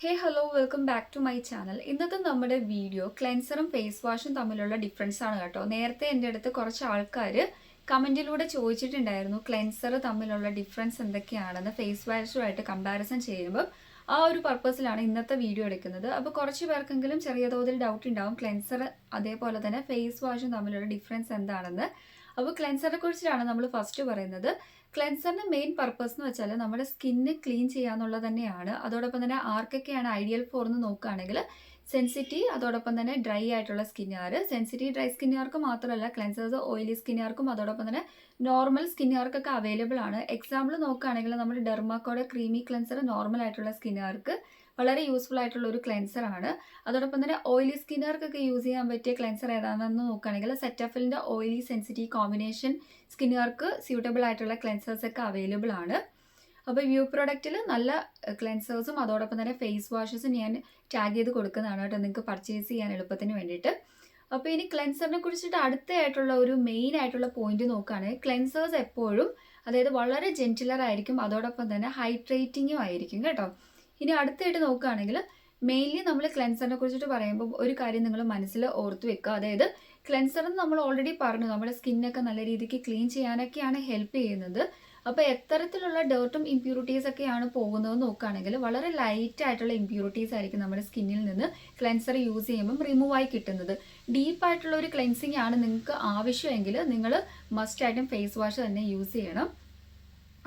Hey hello welcome back to my channel. ഇന്നത്തെ നമ്മുടെ video ക്ലെൻസറും face വാഷും തമ്മിലുള്ള ഡിഫറൻസ് ആണ് കേട്ടോ. നേരത്തെ എൻ്റെ അടുത്ത് കുറച്ച് ആൾക്കാർ കമൻറ്റിലൂടെ ചോദിച്ചിട്ടുണ്ടായിരുന്നു ക്ലെൻസർ തമ്മിലുള്ള ഡിഫറൻസ് എന്തൊക്കെയാണെന്ന് ഫേസ് വാഷുമായിട്ട് കമ്പാരിസൺ ചെയ്യുമ്പോൾ. ആ ഒരു പർപ്പസിലാണ് ഇന്നത്തെ വീഡിയോ എടുക്കുന്നത്. അപ്പോൾ കുറച്ച് പേർക്കെങ്കിലും ചെറിയ തോതിൽ ഡൗട്ട് ഉണ്ടാവും ക്ലെൻസർ അതേപോലെ തന്നെ ഫേസ് വാഷും തമ്മിലുള്ള ഡിഫറൻസ് എന്താണെന്ന്. അപ്പോൾ ക്ലെൻസറിനെ കുറിച്ചിട്ടാണ് നമ്മൾ ഫസ്റ്റ് പറയുന്നത്. ക്ലെൻസറിന്റെ മെയിൻ പർപ്പസ് എന്ന് വെച്ചാൽ നമ്മുടെ സ്കിന്ന് ക്ലീൻ ചെയ്യാന്നുള്ളത് തന്നെയാണ്. അതോടൊപ്പം തന്നെ ആർക്കൊക്കെയാണ് ഐഡിയൽ ഫോർ എന്ന് നോക്കുകയാണെങ്കിൽ സെൻസിറ്റീവ് അതോടൊപ്പം തന്നെ ഡ്രൈ ആയിട്ടുള്ള സ്കിന്നുകാർ, സെൻസിറ്റീവ് ഡ്രൈ സ്കിന്നുകാർക്ക് മാത്രമല്ല ക്ലെൻസേഴ്സ് ഓയിലി സ്കിന്നുകാർക്കും അതോടൊപ്പം തന്നെ നോർമൽ സ്കിന്നുകാർക്കൊക്കെ അവൈലബിൾ ആണ്. എക്സാമ്പിൾ നോക്കുകയാണെങ്കിൽ നമ്മുടെ ഡെർമാക്കോയുടെ ക്രീമി ക്ലെൻസർ നോർമൽ ആയിട്ടുള്ള സ്കിന്നുകാർക്ക് വളരെ യൂസ്ഫുൾ ആയിട്ടുള്ള ഒരു ക്ലെൻസർ ആണ്. അതോടൊപ്പം തന്നെ ഓയിലി സ്കിന്നുകാർക്കൊക്കെ യൂസ് ചെയ്യാൻ പറ്റിയ ക്ലെൻസർ ഏതാണെന്ന് നോക്കുകയാണെങ്കിൽ സെറ്റഫിലിൻ്റെ ഓയിലി സെൻസിറ്റീവ് കോമ്പിനേഷൻ സ്കിന്നുകാർക്ക് സ്യൂട്ടബിൾ ആയിട്ടുള്ള ക്ലെൻസേഴ്സ് ഒക്കെ അവൈലബിൾ ആണ്. അപ്പോൾ വ്യൂ പ്രൊഡക്റ്റിൽ നല്ല ക്ലെൻസേഴ്സും അതോടൊപ്പം തന്നെ ഫേസ് വാഷസും ഞാൻ ടാഗ് ചെയ്ത് കൊടുക്കുന്നതാണ് കേട്ടോ, നിങ്ങൾക്ക് പർച്ചേസ് ചെയ്യാൻ എളുപ്പത്തിന് വേണ്ടിയിട്ട്. അപ്പോൾ ഇനി ക്ലെൻസറിനെ കുറിച്ചിട്ട് അടുത്തായിട്ടുള്ള ഒരു മെയിൻ ആയിട്ടുള്ള പോയിന്റ് നോക്കുകയാണെങ്കിൽ ക്ലെൻസേഴ്സ് എപ്പോഴും അതായത് വളരെ ജെന്റിലർ ആയിരിക്കും, അതോടൊപ്പം തന്നെ ഹൈഡ്രേറ്റിങ്ങും ആയിരിക്കും കേട്ടോ. ഇനി അടുത്തായിട്ട് നോക്കുകയാണെങ്കിൽ മെയിൻലി നമ്മൾ ക്ലെൻസറിനെ കുറിച്ചിട്ട് പറയുമ്പോൾ ഒരു കാര്യം നിങ്ങൾ മനസ്സിൽ ഓർത്ത് വെക്കുക. അതായത് ക്ലെൻസർ നമ്മൾ ഓൾറെഡി പറഞ്ഞു നമ്മുടെ സ്കിന്നൊക്കെ നല്ല രീതിക്ക് ക്ലീൻ ചെയ്യാനൊക്കെയാണ് ഹെൽപ്പ് ചെയ്യുന്നത്. അപ്പോൾ എത്തരത്തിലുള്ള ഡേർട്ടും ഇമ്പ്യൂരിറ്റീസ് ഒക്കെയാണ് പോകുന്നതെന്ന് നോക്കുകയാണെങ്കിൽ വളരെ ലൈറ്റ് ആയിട്ടുള്ള ഇമ്പ്യൂരിറ്റീസ് ആയിരിക്കും നമ്മുടെ സ്കിന്നിൽ നിന്ന് ക്ലെൻസർ യൂസ് ചെയ്യുമ്പം റിമൂവ് ആയി കിട്ടുന്നത്. ഡീപ്പായിട്ടുള്ള ഒരു ക്ലെൻസിങ് ആണ് നിങ്ങൾക്ക് ആവശ്യമെങ്കിൽ നിങ്ങൾ മസ്റ്റായിട്ടും ഫേസ് വാഷ് തന്നെ യൂസ് ചെയ്യണം.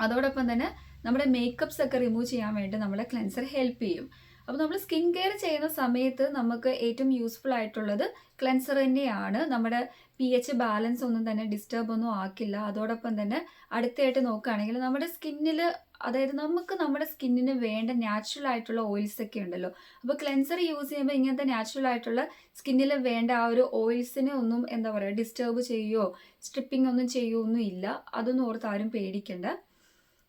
അതോടൊപ്പം തന്നെ നമ്മുടെ മേക്കപ്സ് ഒക്കെ റിമൂവ് ചെയ്യാൻ വേണ്ടി നമ്മളെ ക്ലെൻസർ ഹെൽപ്പ് ചെയ്യും. അപ്പോൾ നമ്മൾ സ്കിൻ കെയർ ചെയ്യുന്ന സമയത്ത് നമുക്ക് ഏറ്റവും യൂസ്ഫുൾ ആയിട്ടുള്ളത് ക്ലെൻസർ തന്നെയാണ്. നമ്മുടെ pH ബാലൻസ് ഒന്നും തന്നെ ഡിസ്റ്റർബ് ഒന്നും ആക്കില്ല. അതോടൊപ്പം തന്നെ അടുത്തായിട്ട് നോക്കുകയാണെങ്കിൽ നമ്മുടെ സ്കിന്നിൽ അതായത് നമുക്ക് നമ്മുടെ സ്കിന്നിന് വേണ്ട നാച്ചുറൽ ആയിട്ടുള്ള ഓയിൽസ് ഒക്കെ ഉണ്ടല്ലോ. അപ്പോൾ ക്ലെൻസർ യൂസ് ചെയ്യുമ്പോൾ ഇങ്ങനത്തെ നാച്ചുറൽ ആയിട്ടുള്ള സ്കിന്നിൽ വേണ്ട ആ ഒരു ഓയിൽസിനെ ഒന്നും എന്താ പറയുക ഡിസ്റ്റർബ് ചെയ്യുകയോ സ്ട്രിപ്പിംഗ് ഒന്നും ചെയ്യുകയോ ഒന്നും ഇല്ല. അതൊന്നും ഓർത്ത് ആരും പേടിക്കണ്ട.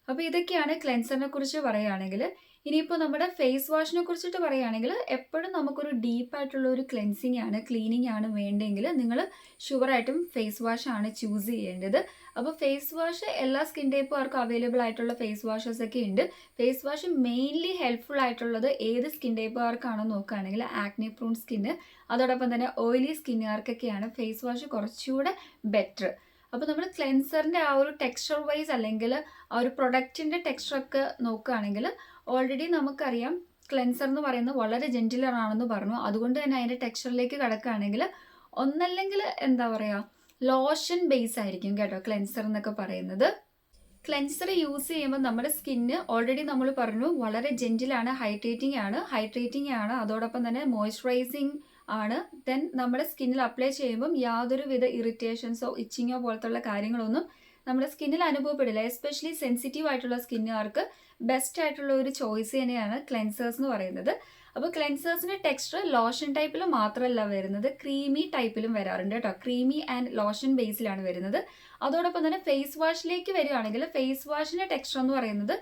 അപ്പോൾ ഇതൊക്കെയാണ് ക്ലെൻസറിനെ കുറിച്ച് പറയുകയാണെങ്കിൽ. ഇനിയിപ്പോൾ നമ്മുടെ ഫേസ് വാഷിനെ കുറിച്ചിട്ട് പറയുകയാണെങ്കിൽ എപ്പോഴും നമുക്കൊരു ഡീപ്പായിട്ടുള്ള ഒരു ക്ലെൻസിങ് ആണ് ക്ലീനിങ് ആണ് വേണ്ടെങ്കിൽ നിങ്ങൾ ഷുവറായിട്ടും ഫേസ് വാഷ് ആണ് ചൂസ് ചെയ്യേണ്ടത്. അപ്പോൾ ഫേസ് വാഷ് എല്ലാ സ്കിൻ ടൈപ്പുകാർക്കും അവൈലബിൾ ആയിട്ടുള്ള ഫേസ് വാഷസ് ഒക്കെ ഉണ്ട്. ഫേസ് വാഷ് മെയിൻലി ഹെൽപ്ഫുൾ ആയിട്ടുള്ളത് ഏത് സ്കിൻ ടൈപ്പുകാർക്കാണെന്ന് നോക്കുകയാണെങ്കിൽ ആക്നെ പ്രൂൺ സ്കിന്ന് അതോടൊപ്പം തന്നെ ഓയിലി സ്കിന്നുകാർക്കൊക്കെയാണ് ഫേസ് വാഷ് കുറച്ചുകൂടെ ബെറ്റർ. അപ്പോൾ നമ്മൾ ക്ലെൻസറിൻ്റെ ആ ഒരു ടെക്സ്ചർ വൈസ് അല്ലെങ്കിൽ ആ ഒരു പ്രൊഡക്റ്റിൻ്റെ ടെക്സ്ചറൊക്കെ നോക്കുകയാണെങ്കിൽ ഓൾറെഡി നമുക്കറിയാം ക്ലെൻസർ എന്ന് പറയുന്നത് വളരെ ജെന്റിലർ ആണെന്ന് പറഞ്ഞു. അതുകൊണ്ട് തന്നെ അതിൻ്റെ ടെക്സ്ചറിലേക്ക് കിടക്കുകയാണെങ്കിൽ ഒന്നല്ലെങ്കിൽ എന്താ പറയുക ലോഷൻ ബേസ് ആയിരിക്കും കേട്ടോ ക്ലെൻസർ എന്നൊക്കെ പറയുന്നത്. ക്ലെൻസർ യൂസ് ചെയ്യുമ്പോൾ നമ്മുടെ സ്കിന്ന് ഓൾറെഡി നമ്മൾ പറഞ്ഞു വളരെ ജെന്റിലാണ്, ഹൈഡ്രേറ്റിംഗ് ആണ് അതോടൊപ്പം തന്നെ മോയ്സ്ചറൈസിങ് ആണ്. ദെൻ നമ്മുടെ സ്കിന്നിൽ അപ്ലൈ ചെയ്യുമ്പം യാതൊരുവിധ ഇറിറ്റേഷൻസോ ഇച്ചിങ്ങോ പോലത്തുള്ള കാര്യങ്ങളൊന്നും നമ്മുടെ സ്കിന്നിൽ അനുഭവപ്പെടില്ല. എസ്പെഷ്യലി സെൻസിറ്റീവ് ആയിട്ടുള്ള സ്കിന്നുകാർക്ക് ബെസ്റ്റ് ആയിട്ടുള്ള ഒരു ചോയ്സ് തന്നെയാണ് ക്ലെൻസേഴ്സ് എന്ന് പറയുന്നത്. അപ്പോൾ ക്ലെൻസേഴ്സിൻ്റെ ടെക്സ്ചർ ലോഷൻ ടൈപ്പിൽ മാത്രമല്ല വരുന്നത്, ക്രീമി ടൈപ്പിലും വരാറുണ്ട് കേട്ടോ. ക്രീമി ആൻഡ് ലോഷൻ ബേസിലാണ് വരുന്നത്. അതോടൊപ്പം തന്നെ ഫേസ് വാഷിലേക്ക് വരികയാണെങ്കിൽ ഫേസ് വാഷിൻ്റെ ടെക്സ്ചർ എന്ന് പറയുന്നത്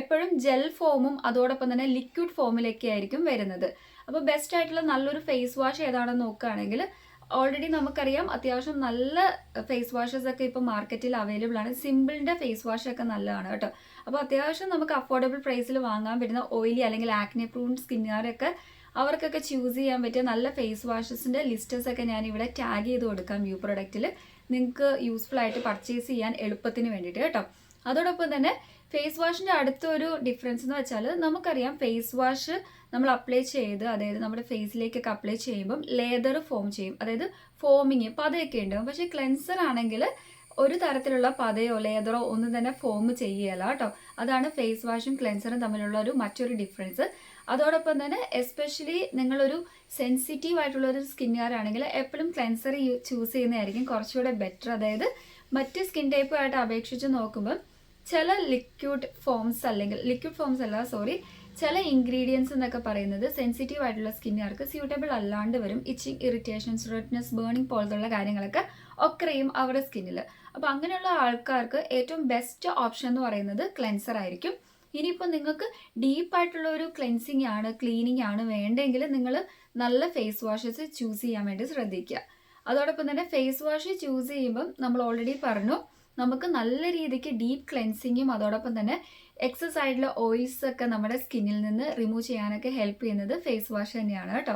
എപ്പോഴും ജെൽ ഫോമും അതോടൊപ്പം തന്നെ ലിക്വിഡ് ഫോമിലൊക്കെ ആയിരിക്കും വരുന്നത്. അപ്പോൾ ബെസ്റ്റ് ആയിട്ടുള്ള നല്ലൊരു ഫേസ് വാഷ് ഏതാണെന്ന് നോക്കുകയാണെങ്കിൽ ഓൾറെഡി നമുക്കറിയാം അത്യാവശ്യം നല്ല ഫേസ് വാഷസ് ഒക്കെ ഇപ്പോൾ മാർക്കറ്റിൽ അവൈലബിൾ ആണ്. സിമ്പിളിൻ്റെ ഫേസ് വാഷ് ഒക്കെ നല്ലതാണ് കേട്ടോ. അപ്പോൾ അത്യാവശ്യം നമുക്ക് അഫോർഡബിൾ പ്രൈസിൽ വാങ്ങാൻ പറ്റുന്ന ഓയിലി അല്ലെങ്കിൽ ആക്നെ പ്രൂൺ സ്കിന്നുകാരൊക്കെ അവർക്കൊക്കെ ചൂസ് ചെയ്യാൻ പറ്റിയ നല്ല ഫേസ് വാഷസിൻ്റെ ലിസ്റ്റസ് ഒക്കെ ഞാൻ ഇവിടെ ടാഗ് ചെയ്ത് കൊടുക്കാം വ്യൂ പ്രൊഡക്റ്റിൽ, നിങ്ങൾക്ക് യൂസ്ഫുൾ ആയിട്ട് പർച്ചേസ് ചെയ്യാൻ എളുപ്പത്തിന് വേണ്ടിയിട്ട് കേട്ടോ. അതോടൊപ്പം തന്നെ ഫേസ് വാഷിൻ്റെ അടുത്തൊരു ഡിഫറൻസ് എന്ന് വെച്ചാൽ നമുക്കറിയാം ഫേസ് വാഷ് നമ്മൾ അപ്ലൈ ചെയ്ത് അതായത് നമ്മുടെ ഫേസിലേക്കൊക്കെ അപ്ലൈ ചെയ്യുമ്പം ലേതർ ഫോം ചെയ്യും, അതായത് ഫോമിങ് പതയൊക്കെ ഉണ്ടാവും. പക്ഷേ ക്ലെൻസർ ആണെങ്കിൽ ഒരു തരത്തിലുള്ള പതയോ ലേതറോ ഒന്നും തന്നെ ഫോം ചെയ്യുകയല്ല കേട്ടോ. അതാണ് ഫേസ് വാഷും ക്ലെൻസറും തമ്മിലുള്ള മറ്റൊരു ഡിഫറൻസ്. അതോടൊപ്പം തന്നെ എസ്പെഷ്യലി നിങ്ങളൊരു സെൻസിറ്റീവ് ആയിട്ടുള്ള ഒരു സ്കിന്നുകാരാണെങ്കിൽ എപ്പോഴും ക്ലെൻസർ ചൂസ് ചെയ്യുന്നതായിരിക്കും കുറച്ചുകൂടെ ബെറ്റർ. അതായത് മറ്റ് സ്കിൻ ടൈപ്പുമായിട്ട് അപേക്ഷിച്ച് നോക്കുമ്പോൾ ചില ലിക്വിഡ് ഫോംസ് ചില ഇൻഗ്രീഡിയൻസ് എന്നൊക്കെ പറയുന്നത് സെൻസിറ്റീവ് ആയിട്ടുള്ള സ്കിന്നുകാർക്ക് സ്യൂട്ടബിൾ അല്ലാണ്ട് വരും. ഇച്ചിങ്, ഇറിറ്റേഷൻസ്, റെഡ്നെസ്, ബേണിംഗ് പോലത്തുള്ള കാര്യങ്ങളൊക്കെ ഒക്കറിയും അവരുടെ സ്കിന്നിൽ. അപ്പോൾ അങ്ങനെയുള്ള ആൾക്കാർക്ക് ഏറ്റവും ബെസ്റ്റ് ഓപ്ഷൻ എന്ന് പറയുന്നത് ക്ലെൻസർ ആയിരിക്കും. ഇനിയിപ്പോൾ നിങ്ങൾക്ക് ഡീപ്പായിട്ടുള്ള ഒരു ക്ലെൻസിങ് ആണ് ക്ലീനിങ് ആണ് വേണ്ടെങ്കിൽ നിങ്ങൾ നല്ല ഫേസ് വാഷസ് ചൂസ് ചെയ്യാൻ വേണ്ടി ശ്രദ്ധിക്കുക. അതോടൊപ്പം തന്നെ ഫേസ് വാഷ് ചൂസ് ചെയ്യുമ്പം നമ്മൾ ഓൾറെഡി പറഞ്ഞു നമുക്ക് നല്ല രീതിക്ക് ഡീപ്പ് ക്ലെൻസിങ്ങും അതോടൊപ്പം തന്നെ എക്സസ് ആയിട്ടുള്ള ഓയിൽസ് ഒക്കെ നമ്മുടെ സ്കിന്നിൽ നിന്ന് റിമൂവ് ചെയ്യാനൊക്കെ ഹെൽപ്പ് ചെയ്യുന്നത് ഫേസ് വാഷ് തന്നെയാണ് കേട്ടോ.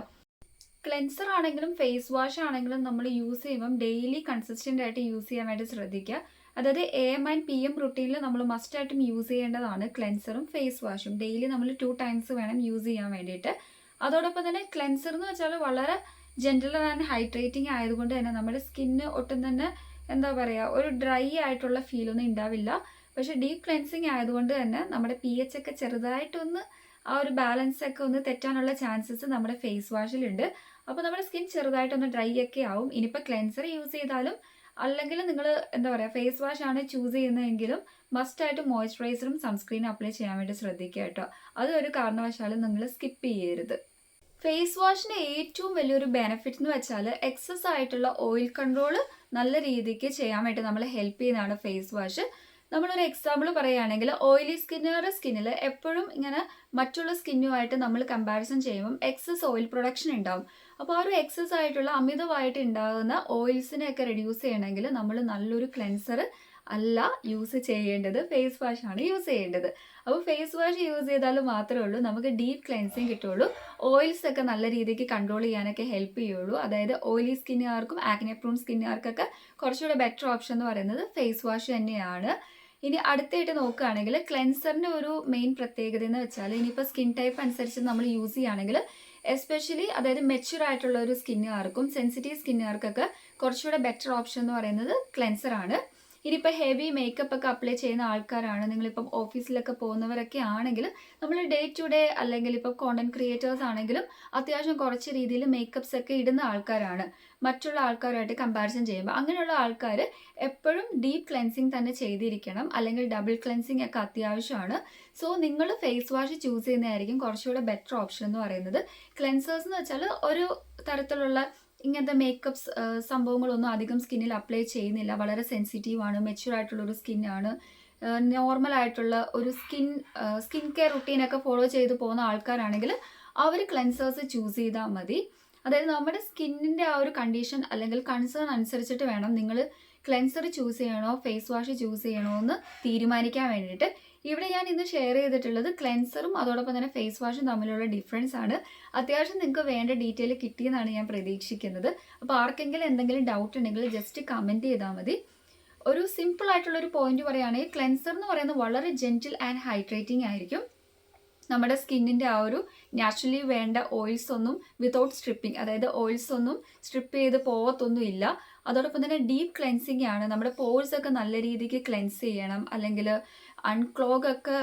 ക്ലെൻസർ ആണെങ്കിലും ഫേസ് വാഷ് ആണെങ്കിലും നമ്മൾ യൂസ് ചെയ്യുമ്പം ഡെയിലി കൺസിസ്റ്റൻ്റ് ആയിട്ട് യൂസ് ചെയ്യാൻ വേണ്ടി ശ്രദ്ധിക്കുക. അതായത് AM ആൻഡ് PM റുട്ടീനിൽ നമ്മൾ മസ്റ്റായിട്ടും യൂസ് ചെയ്യേണ്ടതാണ് ക്ലെൻസറും ഫേസ് വാഷും. ഡെയിലി നമ്മൾ 2 ടൈംസ് വേണം യൂസ് ചെയ്യാൻ വേണ്ടിയിട്ട്. അതോടൊപ്പം തന്നെ ക്ലെൻസർ എന്ന് വെച്ചാൽ വളരെ ജെന്റിലർ ആൻഡ് ഹൈഡ്രേറ്റിംഗ് ആയതുകൊണ്ട് തന്നെ നമ്മുടെ സ്കിന്ന് ഒട്ടും തന്നെ എന്താ പറയുക ഒരു ഡ്രൈ ആയിട്ടുള്ള ഫീലൊന്നും ഉണ്ടാവില്ല. പക്ഷെ ഡീപ്പ് ക്ലെൻസിങ് ആയതുകൊണ്ട് തന്നെ നമ്മുടെ pH ഒക്കെ ചെറുതായിട്ടൊന്ന് ആ ഒരു ബാലൻസ് ഒക്കെ ഒന്ന് തെറ്റാനുള്ള ചാൻസസ് നമ്മുടെ ഫേസ് വാഷിലുണ്ട്. അപ്പോൾ നമ്മുടെ സ്കിൻ ചെറുതായിട്ടൊന്ന് ഡ്രൈ ഒക്കെ ആവും. ഇനിയിപ്പോൾ ക്ലെൻസർ യൂസ് ചെയ്താലും അല്ലെങ്കിൽ നിങ്ങൾ എന്താ പറയുക ഫേസ് വാഷ് ആണ് ചൂസ് ചെയ്യുന്നതെങ്കിലും മസ്റ്റായിട്ട് മോയ്സ്ചറൈസറും സൺസ്ക്രീനും അപ്ലൈ ചെയ്യാൻ വേണ്ടി ശ്രദ്ധിക്കുക കേട്ടോ. അത് ഒരു കാരണവശാലും നിങ്ങൾ സ്കിപ്പ് ചെയ്യരുത്. ഫേസ് വാഷിൻ്റെ ഏറ്റവും വലിയൊരു ബെനിഫിറ്റ് എന്ന് വെച്ചാൽ എക്സസ് ആയിട്ടുള്ള ഓയിൽ കൺട്രോൾ നല്ല രീതിക്ക് ചെയ്യാൻ വേണ്ടി നമ്മളെ ഹെൽപ്പ് ചെയ്യുന്നതാണ് ഫേസ് വാഷ്. നമ്മളൊരു എക്സാമ്പിൾ പറയുകയാണെങ്കിൽ ഓയിലി സ്കിന്നിൽ എപ്പോഴും ഇങ്ങനെ മറ്റുള്ള സ്കിന്നുമായിട്ട് നമ്മൾ കമ്പാരിസൺ ചെയ്യുമ്പം എക്സസ് ഓയിൽ പ്രൊഡക്ഷൻ ഉണ്ടാവും. അപ്പോൾ ആ ഒരു എക്സസ് ആയിട്ടുള്ള അമിതമായിട്ട് ഉണ്ടാകുന്ന ഓയിൽസിനെയൊക്കെ റെഡ്യൂസ് ചെയ്യണമെങ്കിൽ നമ്മൾ നല്ലൊരു ക്ലെൻസർ അല്ല യൂസ് ചെയ്യേണ്ടത്, ഫേസ് വാഷ് ആണ് യൂസ് ചെയ്യേണ്ടത്. അപ്പോൾ ഫേസ് വാഷ് യൂസ് ചെയ്താൽ മാത്രമേ ഉള്ളൂ നമുക്ക് ഡീപ്പ് ക്ലെൻസിങ് കിട്ടുള്ളൂ, ഓയിൽസ് ഒക്കെ നല്ല രീതിക്ക് കൺട്രോൾ ചെയ്യാനൊക്കെ ഹെൽപ്പ് ചെയ്യുള്ളൂ. അതായത് ഓയിലി സ്കിന്നുകാർക്കും ആക്നെ പ്രൂൺ സ്കിന്നുകാർക്കൊക്കെ കുറച്ചുകൂടെ ബെറ്റർ ഓപ്ഷൻ എന്ന് പറയുന്നത് ഫേസ് വാഷ് തന്നെയാണ്. ഇനി അടുത്തായിട്ട് നോക്കുകയാണെങ്കിൽ ക്ലെൻസറിൻ്റെ ഒരു മെയിൻ പ്രത്യേകത എന്ന് വെച്ചാൽ ഇനിയിപ്പോൾ സ്കിൻ ടൈപ്പ് അനുസരിച്ച് നമ്മൾ യൂസ് ചെയ്യുകയാണെങ്കിൽ എസ്പെഷ്യലി അതായത് മെച്യൂർ ആയിട്ടുള്ള ഒരു സ്കിന്നുകാർക്കും സെൻസിറ്റീവ് സ്കിന്നുകാർക്കൊക്കെ കുറച്ചുകൂടെ ബെറ്റർ ഓപ്ഷൻ എന്ന് പറയുന്നത് ക്ലെൻസർ ആണ്. ഇനിയിപ്പോൾ ഹെവി മേക്കപ്പ് ഒക്കെ അപ്ലൈ ചെയ്യുന്ന ആൾക്കാരാണ്, നിങ്ങളിപ്പം ഓഫീസിലൊക്കെ പോകുന്നവരൊക്കെ ആണെങ്കിൽ നമ്മൾ ഡേ ടു ഡേ അല്ലെങ്കിൽ ഇപ്പോൾ കോണ്ടന്റ് ക്രിയേറ്റേഴ്സ് ആണെങ്കിലും അത്യാവശ്യം കുറച്ച് രീതിയിൽ മേക്കപ്സ് ഒക്കെ ഇടുന്ന ആൾക്കാരാണ് മറ്റുള്ള ആൾക്കാരുമായിട്ട് കമ്പാരിസൺ ചെയ്യുമ്പോൾ. അങ്ങനെയുള്ള ആൾക്കാർ എപ്പോഴും ഡീപ്പ് ക്ലെൻസിങ് തന്നെ ചെയ്തിരിക്കണം, അല്ലെങ്കിൽ ഡബിൾ ക്ലെൻസിങ് ഒക്കെ അത്യാവശ്യമാണ്. സോ നിങ്ങൾ ഫേസ് വാഷ് ചൂസ് ചെയ്യുന്നതായിരിക്കും കുറച്ചുകൂടെ ബെറ്റർ ഓപ്ഷൻ എന്ന് പറയുന്നത്. ക്ലെൻസേഴ്സ് എന്ന് വെച്ചാൽ ഒരു തരത്തിലുള്ള ഇങ്ങനത്തെ മേക്കപ്സ് സംഭവങ്ങളൊന്നും അധികം സ്കിന്നിൽ അപ്ലൈ ചെയ്യുന്നില്ല, വളരെ സെൻസിറ്റീവാണ്, മെച്യൂർ ആയിട്ടുള്ളൊരു സ്കിന്നാണ്, നോർമൽ ആയിട്ടുള്ള ഒരു സ്കിൻ കെയർ റുട്ടീനൊക്കെ ഫോളോ ചെയ്ത് പോകുന്ന ആൾക്കാരാണെങ്കിൽ അവർ ക്ലെൻസേഴ്സ് ചൂസ് ചെയ്താൽ മതി. അതായത് നമ്മുടെ സ്കിന്നിൻ്റെ ആ ഒരു കണ്ടീഷൻ അല്ലെങ്കിൽ കൺസേൺ അനുസരിച്ചിട്ട് വേണം നിങ്ങൾ ക്ലെൻസർ ചൂസ് ചെയ്യണോ ഫേസ് വാഷ് ചൂസ് ചെയ്യണോ എന്ന് തീരുമാനിക്കാൻ വേണ്ടിയിട്ട്. ഇവിടെ ഞാൻ ഇന്ന് ഷെയർ ചെയ്തിട്ടുള്ളത് ക്ലെൻസറും അതോടൊപ്പം തന്നെ ഫേസ് വാഷും തമ്മിലുള്ള ഡിഫറൻസ് ആണ്. അത്യാവശ്യം നിങ്ങൾക്ക് വേണ്ട ഡീറ്റെയിൽ കിട്ടിയെന്നാണ് ഞാൻ പ്രതീക്ഷിക്കുന്നത്. അപ്പോൾ ആർക്കെങ്കിലും എന്തെങ്കിലും ഡൗട്ട് ഉണ്ടെങ്കിൽ ജസ്റ്റ് കമൻറ്റ് ചെയ്താൽ മതി. ഒരു സിമ്പിൾ ആയിട്ടുള്ളൊരു പോയിന്റ് പറയുകയാണെങ്കിൽ ക്ലെൻസർ എന്ന് പറയുന്നത് വളരെ ജെന്റിൽ ആൻഡ് ഹൈഡ്രേറ്റിംഗ് ആയിരിക്കും. നമ്മുടെ സ്കിന്നിൻ്റെ ആ ഒരു നാച്ചുറലി വേണ്ട ഓയിൽസ് ഒന്നും വിതൗട്ട് സ്ട്രിപ്പിംഗ്, അതായത് ഓയിൽസ് ഒന്നും സ്ട്രിപ്പ് ചെയ്ത് പോകത്തൊന്നും ഇല്ല. അതോടൊപ്പം തന്നെ ഡീപ്പ് ക്ലെൻസിങ് ആണ്, നമ്മുടെ പോഴ്സ് ഒക്കെ നല്ല രീതിക്ക് ക്ലെൻസ് ചെയ്യണം അല്ലെങ്കിൽ അൺക്ലോഗ് ഒക്കെ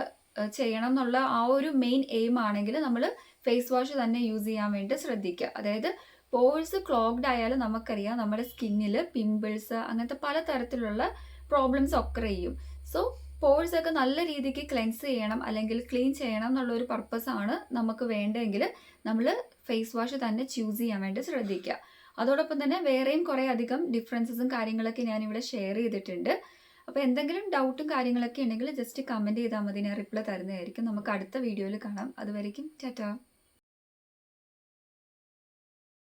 ചെയ്യണം എന്നുള്ള ആ ഒരു മെയിൻ എയിം ആണെങ്കിൽ നമ്മൾ ഫേസ് വാഷ് തന്നെ യൂസ് ചെയ്യാൻ വേണ്ടി ശ്രദ്ധിക്കുക. അതായത് പോഴ്സ് ക്ലോഗ്ഡ് ആയാലും നമുക്കറിയാം നമ്മുടെ സ്കിന്നിൽ പിമ്പിൾസ് അങ്ങനത്തെ പല തരത്തിലുള്ള പ്രോബ്ലംസ് ഒക്കെ ചെയ്യും. സോ പോഴ്സ് ഒക്കെ നല്ല രീതിക്ക് ക്ലെൻസ് ചെയ്യണം അല്ലെങ്കിൽ ക്ലീൻ ചെയ്യണം എന്നുള്ളൊരു പർപ്പസാണ് നമുക്ക് വേണ്ടതെങ്കിൽ നമ്മൾ ഫേസ് വാഷ് തന്നെ ചൂസ് ചെയ്യാൻ വേണ്ടി ശ്രദ്ധിക്കുക. അതോടൊപ്പം തന്നെ വേറെയും കുറേ അധികം ഡിഫറൻസസും കാര്യങ്ങളൊക്കെ ഞാനിവിടെ ഷെയർ ചെയ്തിട്ടുണ്ട്. അപ്പോൾ എന്തെങ്കിലും ഡൗട്ടും കാര്യങ്ങളൊക്കെ ഉണ്ടെങ്കിൽ ജസ്റ്റ് കമൻറ്റ് ചെയ്താൽ മതി, ഞാൻ റിപ്ലൈ തരുന്നതായിരിക്കും. നമുക്ക് അടുത്ത വീഡിയോയിൽ കാണാം. അതുവരേക്കും ടാറ്റാ.